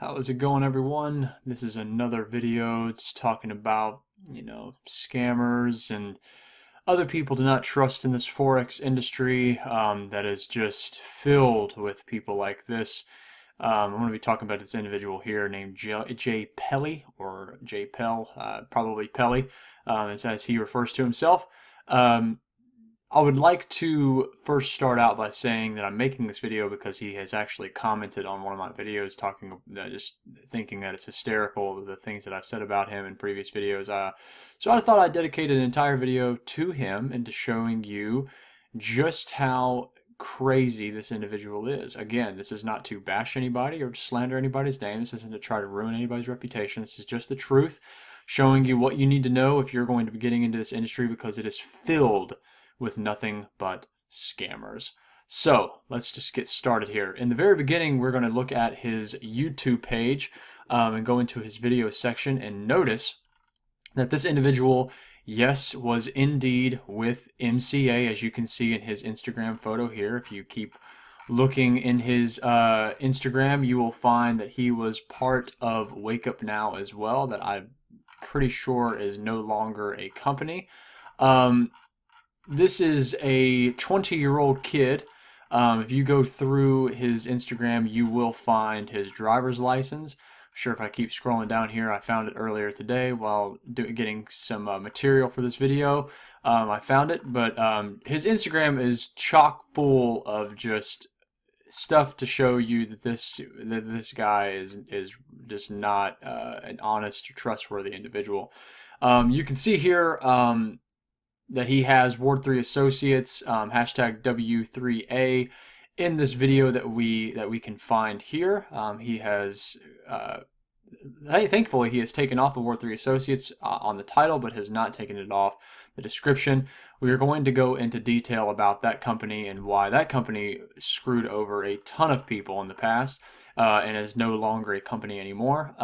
How's it going, everyone? This is another video. It's talking about, scammers and other people do not trust in this Forex industry that is just filled with people like this. I'm going to be talking about this individual here named J. Pelle, or J. Pell, probably Pelle, as he refers to himself. Um, I would like to first start out by saying that I'm making this video because he has actually commented on one of my videos talking, just thinking that it's hysterical, the things that I've said about him in previous videos. So I thought I'd dedicate an entire video to him and to showing you just how crazy this individual is. Again, this is not to bash anybody or to slander anybody's name. This isn't to try to ruin anybody's reputation. This is just the truth, showing you what you need to know if you're going to be getting into this industry, because it is filled with nothing but scammers. So let's just get started here. In the very beginning, we're going to look at his YouTube page and go into his video section and notice that this individual, yes, was indeed with MCA, as you can see in his Instagram photo here. If you keep looking in his Instagram, you will find that he was part of Wake Up Now as well, that I'm pretty sure is no longer a company. This is a 20-year-old kid. If you go through his Instagram, you will find his driver's license. I'm sure if I keep scrolling down here, I found it earlier today while getting some material for this video. I found it, but his Instagram is chock full of just stuff to show you that this guy is just not an honest or trustworthy individual. You can see here that he has Ward 3 Associates, hashtag W3A, in this video that we can find here. He has, thankfully, he has taken off the Ward 3 Associates on the title, but has not taken it off the description. We are going to go into detail about that company and why that company screwed over a ton of people in the past and is no longer a company anymore.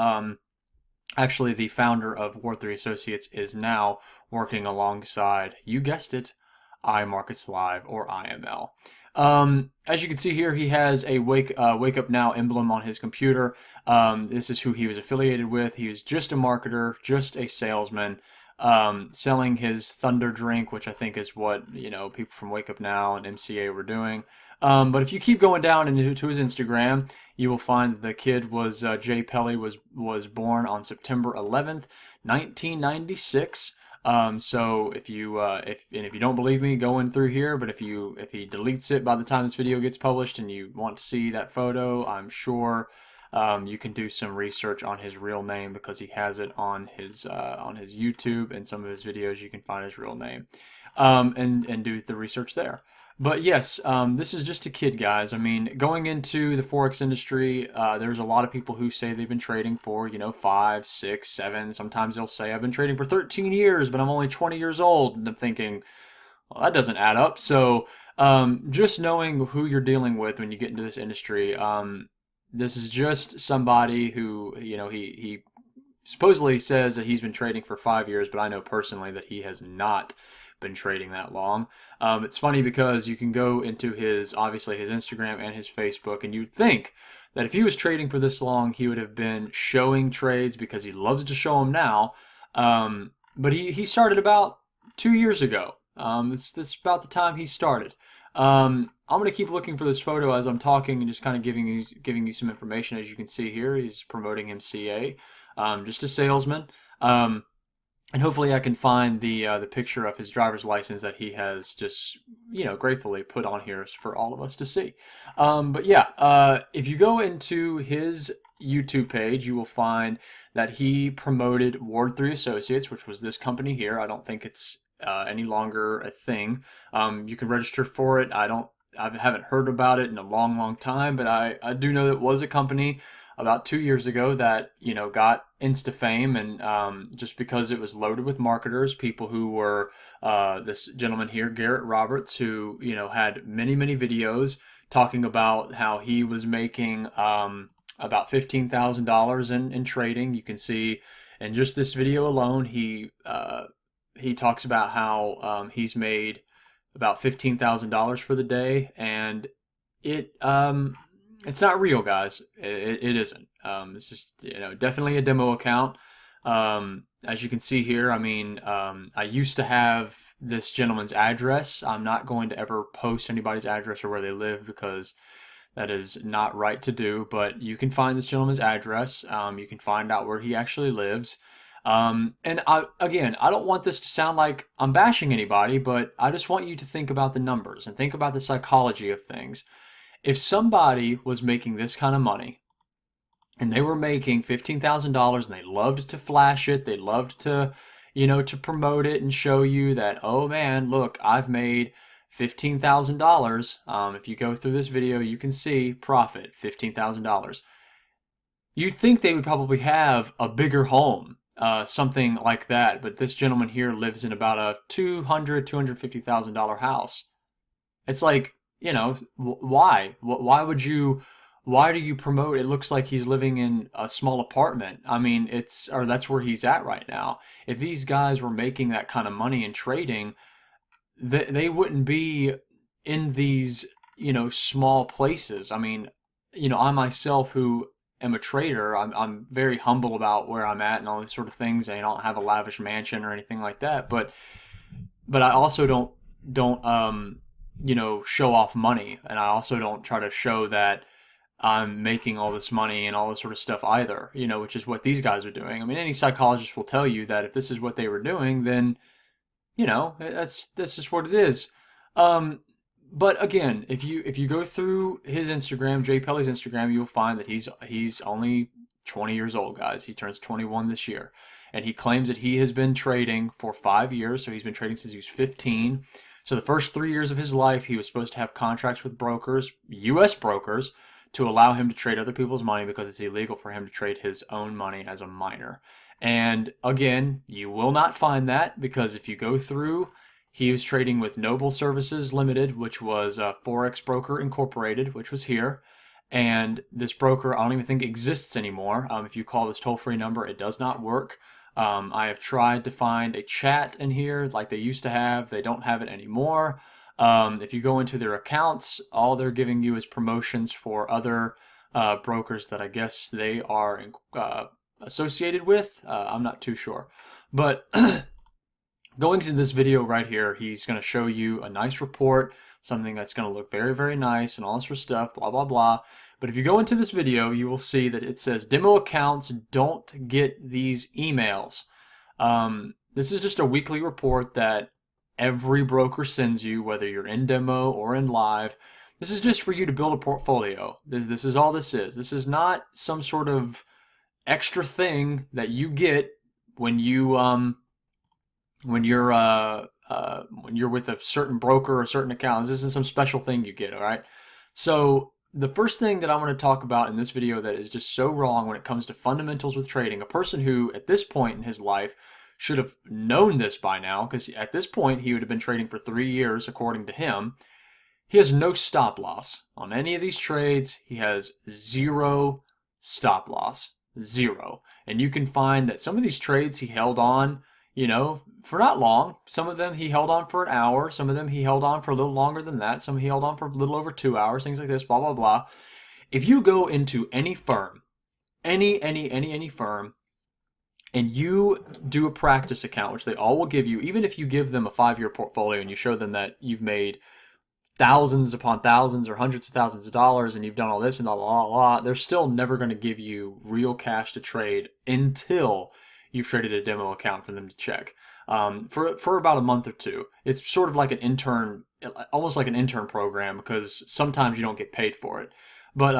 Actually, the founder of Ward 3 Associates is now working alongside, you guessed it, iMarkets Live, or IML. As you can see here, he has a Wake Up Now emblem on his computer. This is who he was affiliated with. He was just a marketer, just a salesman, selling his Thunder drink, which I think is what people from Wake Up Now and MCA were doing. But if you keep going down into his Instagram, you will find the kid was Jay Pelle was born on September 11th, 1996. So if you don't believe me, go in through here. But if he deletes it by the time this video gets published and you want to see that photo, I'm sure you can do some research on his real name, because he has it on his YouTube and some of his videos. You can find his real name and do the research there. But yes, this is just a kid, guys. I mean, going into the Forex industry, there's a lot of people who say they've been trading for, 5, 6, 7. Sometimes they'll say, I've been trading for 13 years, but I'm only 20 years old. And I'm thinking, well, that doesn't add up. So just knowing who you're dealing with when you get into this industry, this is just somebody who, he supposedly says that he's been trading for 5 years, but I know personally that he has not been trading that long. It's funny because you can go into obviously his Instagram and his Facebook, and you'd think that if he was trading for this long, he would have been showing trades, because he loves to show them now. But he started about 2 years ago. It's about the time he started. I'm going to keep looking for this photo as I'm talking and just kind of giving you some information. As you can see here, he's promoting MCA, just a salesman. And hopefully I can find the picture of his driver's license that he has just, gratefully put on here for all of us to see. But yeah, if you go into his YouTube page, you will find that he promoted Ward 3 Associates, which was this company here. I don't think it's any longer a thing. You can register for it. I haven't heard about it in a long time, but I do know it was a company about 2 years ago that got insta fame, and just because it was loaded with marketers, people who were this gentleman here, Garrett Roberts, who had many videos talking about how he was making about $15,000 in trading. You can see in just this video alone, he talks about how he's made about $15,000 for the day, and it It's not real, guys. It isn't. It's just, definitely a demo account. As you can see here, I mean, I used to have this gentleman's address. I'm not going to ever post anybody's address or where they live because that is not right to do. But you can find this gentleman's address. You can find out where he actually lives. And again, I don't want this to sound like I'm bashing anybody, but I just want you to think about the numbers and think about the psychology of things. If somebody was making this kind of money and they were making $15,000 and they loved to flash it, they loved to, to promote it and show you that, oh man, look, I've made $15,000. If you go through this video, you can see profit, $15,000. You'd think they would probably have a bigger home, something like that. But this gentleman here lives in about a $250,000 house. It's like, why? Why do you promote? It looks like he's living in a small apartment. I mean, or that's where he's at right now. If these guys were making that kind of money in trading, they wouldn't be in these, small places. I mean, I myself who am a trader, I'm very humble about where I'm at and all these sort of things. I don't have a lavish mansion or anything like that, but I also don't show off money, and I also don't try to show that I'm making all this money and all this sort of stuff either, which is what these guys are doing. I mean, any psychologist will tell you that if this is what they were doing, then that's just what it is. But again, if you go through his Instagram, Jay Pelle's Instagram, you'll find that he's only 20 years old, guys. He turns 21 this year, and he claims that he has been trading for 5 years. So he's been trading since he was 15. So the first 3 years of his life, he was supposed to have contracts with brokers, U.S. brokers, to allow him to trade other people's money because it's illegal for him to trade his own money as a minor. And again, you will not find that because if you go through, he was trading with Noble Services Limited, which was a Forex Broker Incorporated, which was here. And this broker, I don't even think exists anymore. If you call this toll-free number, it does not work. I have tried to find a chat in here like they used to have. They don't have it anymore. If you go into their accounts, all they're giving you is promotions for other brokers that I guess they are associated with. I'm not too sure. But going into this video right here, he's going to show you a nice report, something that's going to look very, very nice and all this sort of stuff, blah, blah, blah. But if you go into this video, you will see that it says demo accounts don't get these emails. This is just a weekly report that every broker sends you, whether you're in demo or in live. This is just for you to build a portfolio. This is all this is. This is not some sort of extra thing that you get when you're with a certain broker or certain account. This isn't some special thing you get, all right? So the first thing that I want to talk about in this video that is just so wrong when it comes to fundamentals with trading, a person who at this point in his life should have known this by now, because at this point he would have been trading for 3 years according to him. He has no stop loss on any of these trades. He has zero stop loss, zero. And you can find that some of these trades he held on, for not long. Some of them he held on for an hour. Some of them he held on for a little longer than that. Some he held on for a little over 2 hours, things like this, blah, blah, blah. If you go into any firm, any firm, and you do a practice account, which they all will give you, even if you give them a 5-year portfolio and you show them that you've made thousands upon thousands or hundreds of thousands of dollars and you've done all this and all, they're still never going to give you real cash to trade until you've traded a demo account for them to check for about a month or two. It's sort of like an intern, almost like an intern program, because sometimes you don't get paid for it. But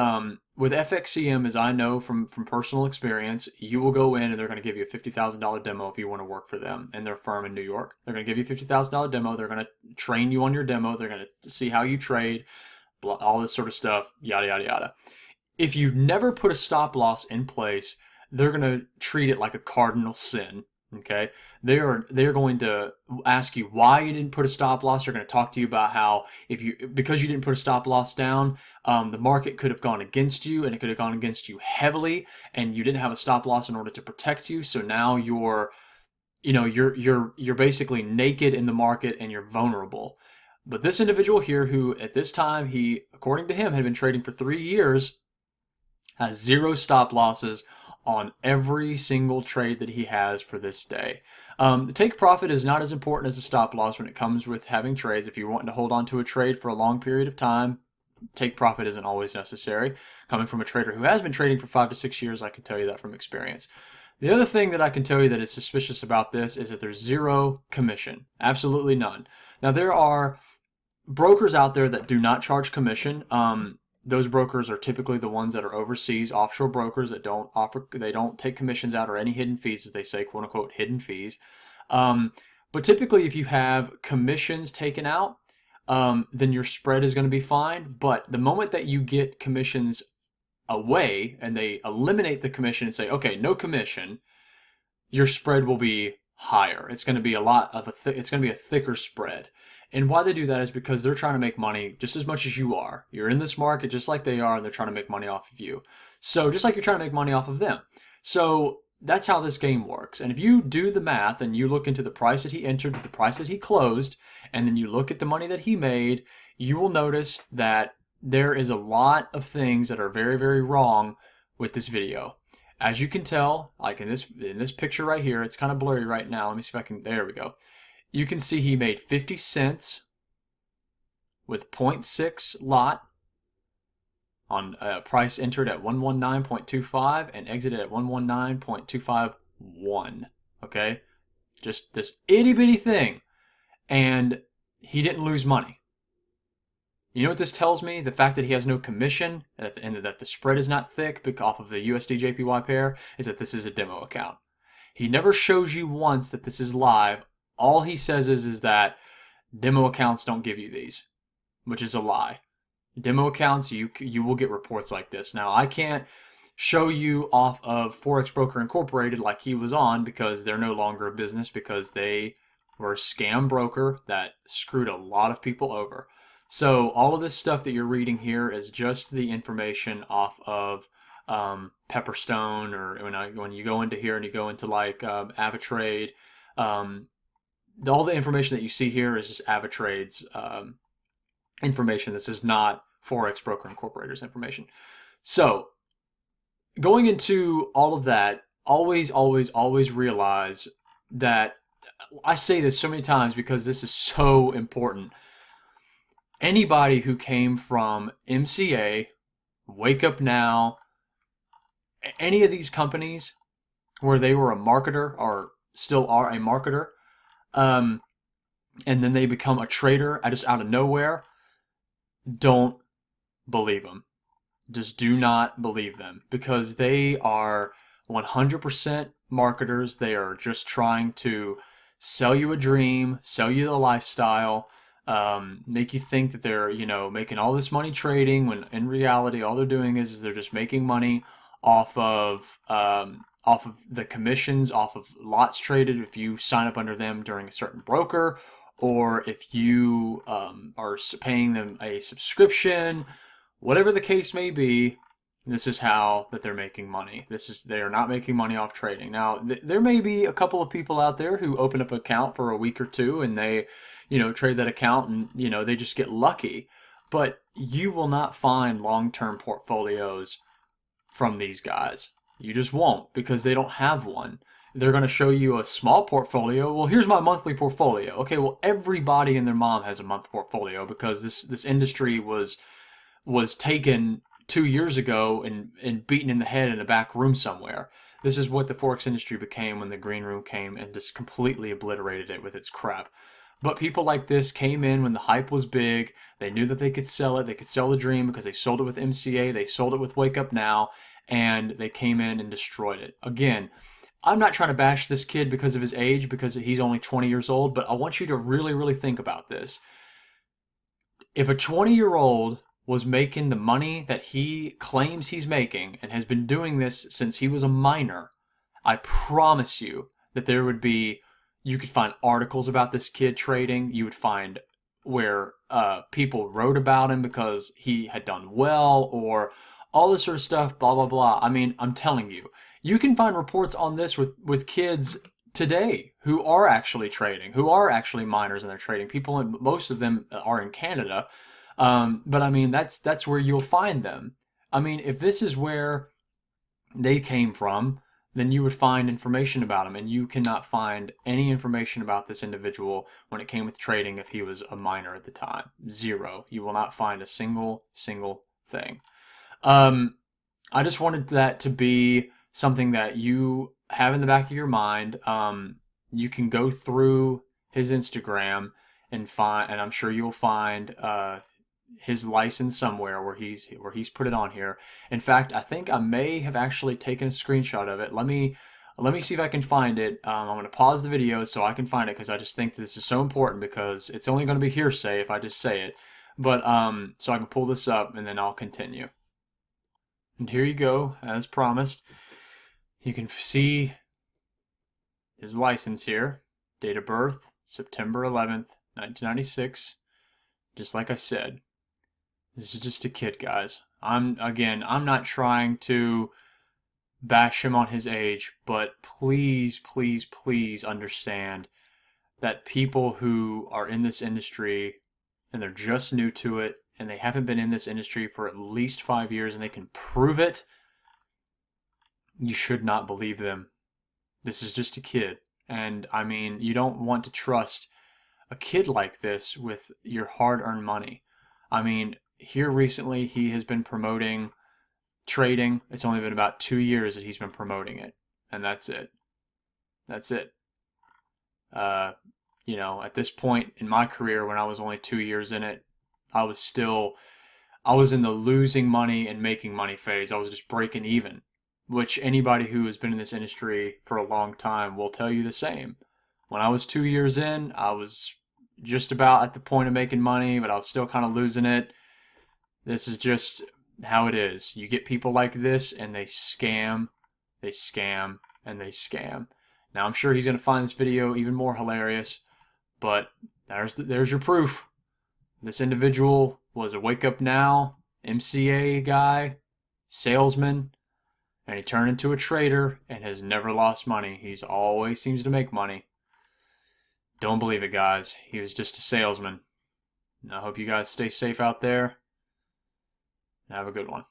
with FXCM, as I know from personal experience, you will go in and they're going to give you a $50,000 demo if you want to work for them and their firm in New York. They're going to give you a $50,000 demo. They're going to train you on your demo. They're going to see how you trade, all this sort of stuff, yada, yada, yada. If you never put a stop loss in place, they're going to treat it like a cardinal sin. Okay, they're going to ask you why you didn't put a stop loss. They're going to talk to you about how because you didn't put a stop loss down, the market could have gone against you, and it could have gone against you heavily, and you didn't have a stop loss in order to protect you. So now you're basically naked in the market and you're vulnerable. But this individual here, who at this time, he, according to him, had been trading for 3 years, has 0 stop losses on every single trade that he has for this day. The take profit is not as important as a stop loss when it comes with having trades. If you're wanting to hold on to a trade for a long period of time, take profit isn't always necessary. Coming from a trader who has been trading for 5 to 6 years, I can tell you that from experience. The other thing that I can tell you that is suspicious about this is that there's 0 commission. Absolutely none. Now, there are brokers out there that do not charge commission. Those brokers are typically the ones that are overseas, offshore brokers that they don't take commissions out or any hidden fees, as they say, quote unquote, hidden fees. But typically, if you have commissions taken out, then your spread is going to be fine. But the moment that you get commissions away and they eliminate the commission and say, okay, no commission, your spread will be higher. It's going to be it's going to be a thicker spread. And why they do that is because they're trying to make money just as much as you are. You're in this market just like they are, and they're trying to make money off of you. So just like you're trying to make money off of them. So that's how this game works. And if you do the math and you look into the price that he entered to the price that he closed, and then you look at the money that he made, you will notice that there is a lot of things that are very, very wrong with this video. As you can tell, like in this picture right here, it's kind of blurry right now. Let me see if I can, there we go. You can see he made 50 cents with 0.6 lot on a price entered at 119.25 and exited at 119.251. Okay? Just this itty bitty thing. And he didn't lose money. You know what this tells me? The fact that he has no commission and that the spread is not thick off of the USD JPY pair is that this is a demo account. He never shows you once that this is live. All he says is that demo accounts don't give you these, which is a lie. Demo accounts, you will get reports like this. Now, I can't show you off of Forex Broker Incorporated like he was on because they're no longer a business because they were a scam broker that screwed a lot of people over. So all of this stuff that you're reading here is just the information off of Pepperstone, or when you go into here and you go into like Avatrade, all the information that you see here is just Avatrade's information. This is not Forex Broker Incorporated's information. So going into all of that, always realize that I say this so many times because this is so important. Anybody who came from MCA, Wake Up Now, any of these companies where they were a marketer or still are a marketer, and then they become a trader just out of nowhere, don't believe them. Just do not believe them because they are 100% marketers. They are just trying to sell you a dream, sell you the lifestyle, make you think that they're, making all this money trading when in reality all they're doing is they're just making money off of the commissions, off of lots traded if you sign up under them during a certain broker, or if you are paying them a subscription, whatever the case may be. This is how that they're making money. They are not making money off trading. Now, there may be a couple of people out there who open up an account for a week or two and they, trade that account and, they just get lucky. But you will not find long-term portfolios from these guys. You just won't because they don't have one. They're going to show you a small portfolio. Well, here's my monthly portfolio. Okay, well, everybody and their mom has a month portfolio because this industry was taken 2 years ago and beaten in the head in a back room somewhere. This is what the Forex industry became when the green room came and just completely obliterated it with its crap. But people like this came in when the hype was big. They knew that they could sell it. They could sell the dream because they sold it with MCA. They sold it with Wake Up Now. And they came in and destroyed it. Again, I'm not trying to bash this kid because of his age, because he's only 20 years old. But I want you to really, really think about this. If a 20-year-old was making the money that he claims he's making and has been doing this since he was a minor, I promise you that you could find articles about this kid trading. You would find where people wrote about him because he had done well or all this sort of stuff, blah, blah, blah. I mean, I'm telling you, you can find reports on this with kids today who are actually trading, who are actually miners and they're trading. People, most of them are in Canada, but I mean that's where you'll find them. I mean, if this is where they came from, then you would find information about him, and you cannot find any information about this individual when it came with trading if he was a miner at the time. Zero. You will not find a single thing. Um, I just wanted that to be something that you have in the back of your mind. You can go through his Instagram and find, and I'm sure you'll find his license somewhere where he's put it on here. In fact, I think I may have actually taken a screenshot of it. Let me see if I can find it. I'm going to pause the video so I can find it because I just think this is so important because it's only going to be hearsay if I just say it. But so I can pull this up and then I'll continue. And here you go, as promised. You can see his license here. Date of birth, September 11th, 1996. Just like I said. This is just a kid, guys. I'm not trying to bash him on his age, but please, please, please understand that people who are in this industry and they're just new to it and they haven't been in this industry for at least 5 years and they can prove it, you should not believe them. This is just a kid. And I mean, you don't want to trust a kid like this with your hard-earned money. I mean, here recently he has been promoting trading. It's only been about 2 years that he's been promoting it, and that's it. That's it. At this point in my career, when I was only 2 years in it, I was in the losing money and making money phase. I was just breaking even, which anybody who has been in this industry for a long time will tell you the same. When I was 2 years in, I was just about at the point of making money, but I was still kind of losing it. This is just how it is. You get people like this and they scam, and they scam. Now I'm sure he's going to find this video even more hilarious, but there's your proof. This individual was a Wake Up Now MCA guy, salesman, and he turned into a trader and has never lost money. He's always seems to make money. Don't believe it, guys. He was just a salesman. I hope you guys stay safe out there. Have a good one.